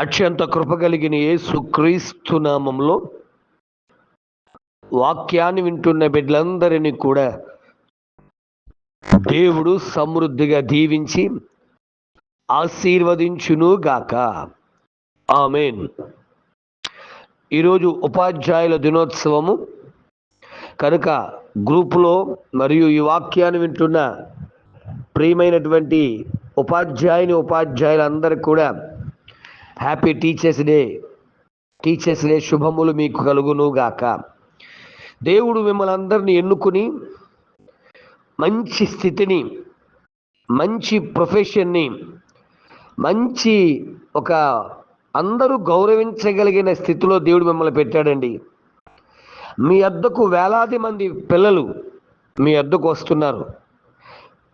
అత్యంత కృప కలిగిన యేసు క్రీస్తు నామంలో వాక్యాన్ని వింటున్న బిడ్డలందరినీ కూడా దేవుడు సమృద్ధిగా దీవించి ఆశీర్వదించునుగాక. ఆమేన్. ఈరోజు ఉపాధ్యాయుల దినోత్సవము కనుక గ్రూపులో మరియు ఈ వాక్యాన్ని వింటున్న ప్రియమైనటువంటి ఉపాధ్యాయులందరికీ కూడా హ్యాపీ టీచర్స్ డే శుభములు మీకు కలుగునుగాక. దేవుడు మిమ్మల్ని అందరినీ ఎన్నుకుని మంచి స్థితిని, మంచి ప్రొఫెషన్ని, మంచి ఒక అందరూ గౌరవించగలిగిన స్థితిలో దేవుడు మిమ్మల్ని పెట్టాడండి. మీ వద్దకు వేలాది మంది పిల్లలు మీ వద్దకు వస్తున్నారు.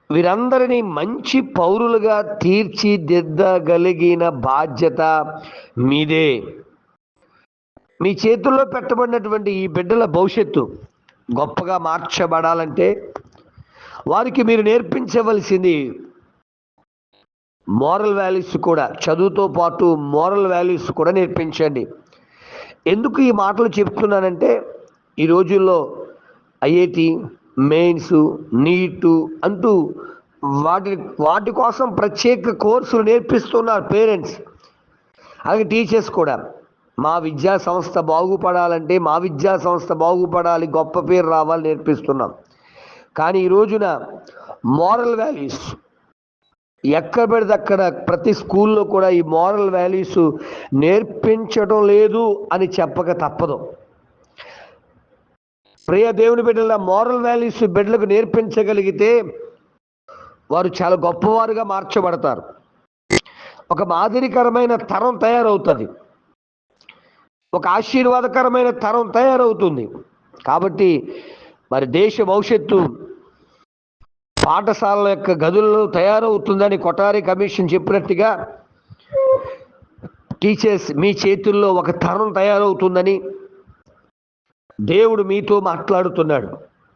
వీరందరినీ మంచి పౌరులుగా తీర్చిదిద్దగలిగిన బాధ్యత మీదే. మీ చేతుల్లో పెట్టబడినటువంటి ఈ బిడ్డల భవిష్యత్తు గొప్పగా మార్చబడాలంటే వారికి మీరు నేర్పించవలసింది మోరల్ వాల్యూస్ కూడా, చదువుతో పాటు మోరల్ వాల్యూస్ కూడా నేర్పించండి. ఎందుకు ఈ మాటలు చెప్తున్నానంటే ఈ రోజుల్లో ఐఐటి, మెయిన్స్, నీటు అంటూ వాటి కోసం ప్రత్యేక కోర్సులు నేర్పిస్తున్నారు పేరెంట్స్, అలాగే టీచర్స్ కూడా. మా విద్యా సంస్థ బాగుపడాలంటే మా విద్యా సంస్థ బాగుపడాలి, గొప్ప పేరు రావాలి నేర్పిస్తున్నాం. కానీ ఈ రోజున మోరల్ వాల్యూస్ ఎక్కడ పెడితే అక్కడ ప్రతి స్కూల్లో కూడా ఈ మోరల్ వాల్యూస్ నేర్పించడం లేదు అని చెప్పక తప్పదు. ప్రియ దేవుని బిడ్డల మోరల్ వాల్యూస్ బిడ్డలకు నేర్పించగలిగితే వారు చాలా గొప్పవారుగా మార్చబడతారు. ఒక మాదిరికరమైన తరం తయారవుతుంది, ఒక ఆశీర్వాదకరమైన తరం తయారవుతుంది. కాబట్టి మరి దేశ భవిష్యత్తు పాఠశాలల యొక్క గదుల్లో తయారవుతుందని కొఠారి కమిషన్ చెప్పినట్టుగా టీచర్స్ మీ చేతుల్లో ఒక తరం తయారవుతుందని దేవుడు మీతో మాట్లాడుతున్నాడు.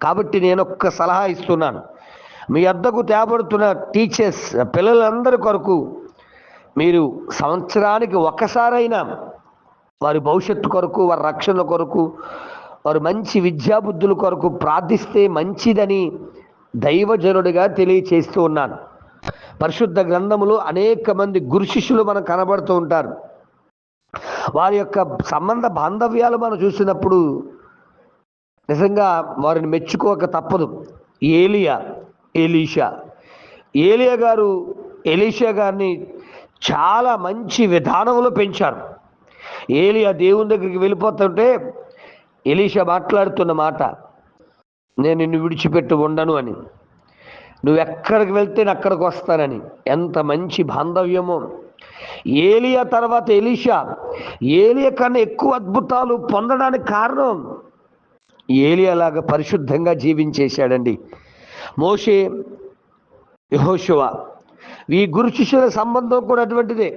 కాబట్టి నేను ఒక్క సలహా ఇస్తున్నాను. మీ వద్దకు తేబడుతున్న టీచర్స్ పిల్లలందరి కొరకు మీరు సంవత్సరానికి ఒక్కసారైనా వారి భవిష్యత్తు కొరకు, వారి రక్షణ కొరకు, వారు మంచి విద్యాబుద్ధుల కొరకు ప్రార్థిస్తే మంచిదని దైవజనుడిగా తెలియచేస్తూ ఉన్నాను. పరిశుద్ధ గ్రంథములో అనేక మంది గురు శిష్యులు మనకు కనబడుతూ ఉంటారు. వారి యొక్క సంబంధ బాంధవ్యాలు మనం చూసినప్పుడు నిజంగా వారిని మెచ్చుకోక తప్పదు. ఏలియా గారు ఎలీషా గారిని చాలా మంచి విధానంలో పెంచారు. ఏలియా దేవుని దగ్గరికి వెళ్ళిపోతుంటే ఎలీషా మాట్లాడుతున్న మాట, నేను నిన్ను విడిచిపెట్టి ఉండను అని, నువ్వు ఎక్కడికి వెళ్తే నేను అక్కడికి వస్తానని. ఎంత మంచి బాంధవ్యమో. ఏలియా తర్వాత ఏలియా కన్నా ఎక్కువ అద్భుతాలు పొందడానికి కారణం ఏలియాలాగా పరిశుద్ధంగా జీవించేశాడండి. మోషే, యెహోషువ ఈ గురు శిష్యుల సంబంధం కూడా అటువంటిదే.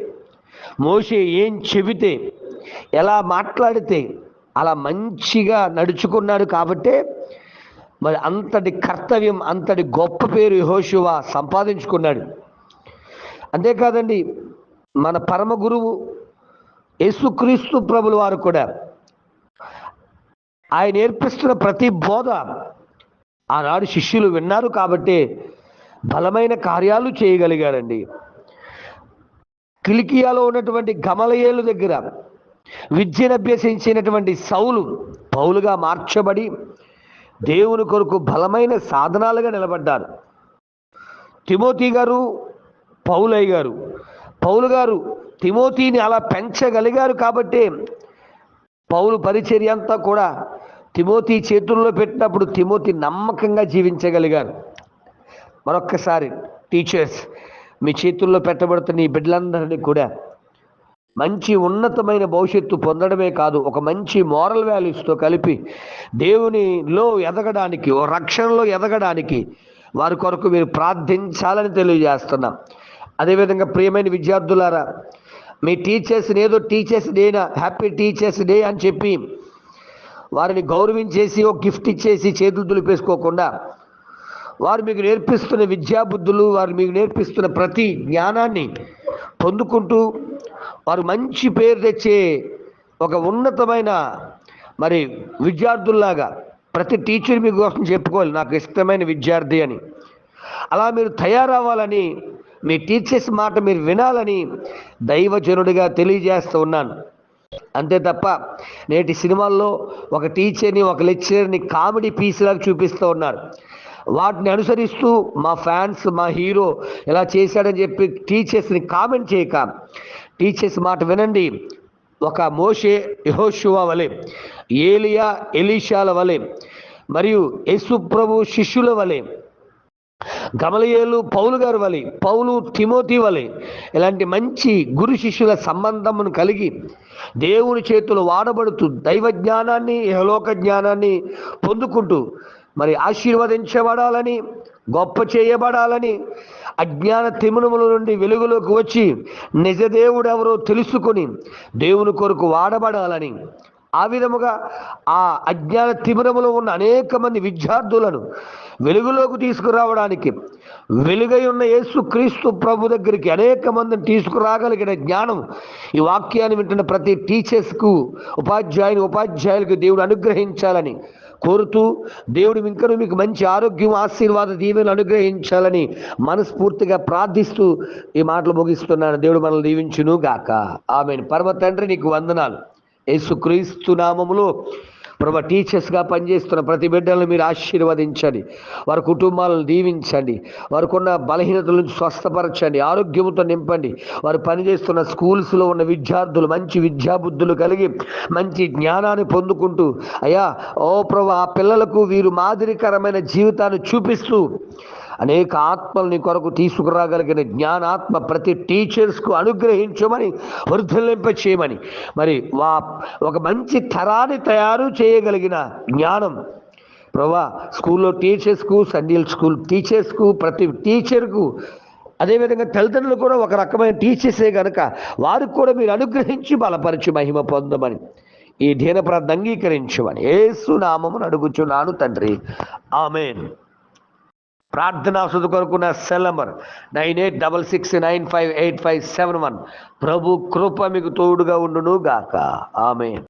మోషే ఏం చెబితే, ఎలా మాట్లాడితే అలా మంచిగా నడుచుకున్నాడు. కాబట్టే మరి అంతటి కర్తవ్యం, అంతటి గొప్ప పేరు యెహోషువ సంపాదించుకున్నాడు. అంతేకాదండి, మన పరమ గురువు యేసుక్రీస్తు ప్రభుల వారు కూడా ఆయన నేర్పిస్తున్న ప్రతి బోధ ఆనాడు శిష్యులు విన్నారు. కాబట్టే బలమైన కార్యాలు చేయగలిగారండి. కిలికియాలో ఉన్నటువంటి గమలీయేలు దగ్గర విద్యను అభ్యసించినటువంటి సౌలు పౌలుగా మార్చబడి దేవుని కొరకు బలమైన సాధనాలుగా నిలబడ్డారు. తిమోతి గారు, పౌలు గారు తిమోతిని అలా పెంచగలిగారు. కాబట్టే పౌలు పరిచర్య అంతా కూడా తిమోతి చేతుల్లో పెట్టినప్పుడు తిమోతి నమ్మకంగా జీవించగలిగారు. మరొక్కసారి టీచర్స్, మీ చేతుల్లో పెట్టబడుతున్న ఈ బిడ్డలందరినీ కూడా మంచి ఉన్నతమైన భవిష్యత్తు పొందడమే కాదు, ఒక మంచి మోరల్ వాల్యూస్తో కలిపి దేవునిలో ఎదగడానికి, ఓ రక్షణలో ఎదగడానికి వారి కొరకు మీరు ప్రార్థించాలని తెలియజేస్తున్నాం. అదేవిధంగా ప్రియమైన విద్యార్థులారా, మీ టీచర్స్ని ఏదో టీచర్స్ డేనా, హ్యాపీ టీచర్స్ డే అని చెప్పి వారిని గౌరవించేసి ఒక గిఫ్ట్ ఇచ్చేసి చేతులు దులిపేసుకోకుండా వారు మీకు నేర్పిస్తున్న విద్యాబుద్ధులు, వారు మీకు నేర్పిస్తున్న ప్రతి జ్ఞానాన్ని పొందుకుంటూ వారు మంచి పేరు తెచ్చే ఒక ఉన్నతమైన మరి విద్యార్థుల్లాగా ప్రతి టీచర్ మీ కోసం చెప్పుకోవాలి, నాకు ఇష్టమైన విద్యార్థి అని. అలా మీరు తయారవ్వాలని, మీ టీచర్స్ మాట మీరు వినాలని దైవజనుడిగా తెలియజేస్తూ ఉన్నాను. అంతే తప్ప నేటి సినిమాల్లో ఒక టీచర్ని, ఒక లెక్చరర్ని కామెడీ పీస్లాగా చూపిస్తూ ఉన్నారు. వాటిని అనుసరిస్తూ మా ఫ్యాన్స్, మా హీరో ఇలా చేశాడని చెప్పి టీచర్స్ని కామెంట్ చేయక, టీచర్స్ మాట వినండి. ఒక మోషే, యెహోషువ వలె, ఏలియా, ఎలీషాల వలె, మరియు యేసు ప్రభు శిష్యుల వలె, గమలియేలు, పౌలు గారు వలె, పౌలు తిమోతి వలె, ఇలాంటి మంచి గురు శిష్యుల సంబంధమును కలిగి దేవుని చేతులు వాడబడుతూ దైవ జ్ఞానాన్ని, ఇహలోక జ్ఞానాన్ని పొందుకుంటూ మరి ఆశీర్వదించబడాలని, గొప్ప చేయబడాలని, అజ్ఞాన తిమిరముల నుండి వెలుగులోకి వచ్చి నిజదేవుడు ఎవరో తెలుసుకొని దేవుని కొరకు వాడబడాలని, ఆ విధముగా ఆ అజ్ఞాన తిమిరములో ఉన్న అనేక మంది విద్యార్థులను వెలుగులోకి తీసుకురావడానికి, వెలుగై ఉన్న యేసుక్రీస్తు ప్రభు దగ్గరికి అనేక మందిని తీసుకురాగలిగిన జ్ఞానం ఈ వాక్యాన్ని వింటున్న ప్రతి టీచర్స్కు, ఉపాధ్యాయులకు దేవుడు అనుగ్రహించాలని కోరుతూ, దేవుడు ఇంకనూ మీకు మంచి ఆరోగ్యం, ఆశీర్వాద దీవెనలు అనుగ్రహించాలని మనస్ఫూర్తిగా ప్రార్థిస్తూ ఈ మాటలు ముగిస్తున్నాను. దేవుడు మనల్ని దీవించును గాక. ఆమేన్. పరమ తండ్రి, నీకు వందనాలు. యేసుక్రీస్తు నామములో ప్రభు, టీచర్స్గా పనిచేస్తున్న ప్రతి బిడ్డలను మీరు ఆశీర్వదించండి, వారి కుటుంబాలను దీవించండి, వారికి ఉన్న బలహీనతల నుంచి స్వస్థపరచండి, ఆరోగ్యంతో నింపండి. వారు పనిచేస్తున్న స్కూల్స్లో ఉన్న విద్యార్థులు మంచి విద్యాబుద్ధులు కలిగి మంచి జ్ఞానాన్ని పొందుకుంటూ, అయ్యా ఓ ప్రభు, ఆ పిల్లలకు వీరు మాదిరికరమైన జీవితాన్ని చూపిస్తూ అనేక ఆత్మలు నీ కొరకు తీసుకురాగలిగిన జ్ఞానాత్మ ప్రతి టీచర్స్కు అనుగ్రహించమని, వర్ధిల్లింప చేయమని, మరి ఒక మంచి తరాన్ని తయారు చేయగలిగిన జ్ఞానం ప్రభా స్కూల్లో టీచర్స్కు, సండే స్కూల్ టీచర్స్కు, ప్రతి టీచర్కు, అదేవిధంగా తల్లిదండ్రులు కూడా ఒక రకమైన టీచర్సే కనుక వారికి కూడా మీరు అనుగ్రహించి బలపరిచి మహిమ పొందమని, ఈ దీన ప్రార్థన అంగీకరించమని యేసు నామమున అడుగుచున్నాను తండ్రి. ఆమేన్. ప్రార్థనా అవసరం కొరకు నా సెల్ నంబర్ 9866958571. ప్రభు కృప మీకు తోడుగా ఉండును గాక. ఆమేన్.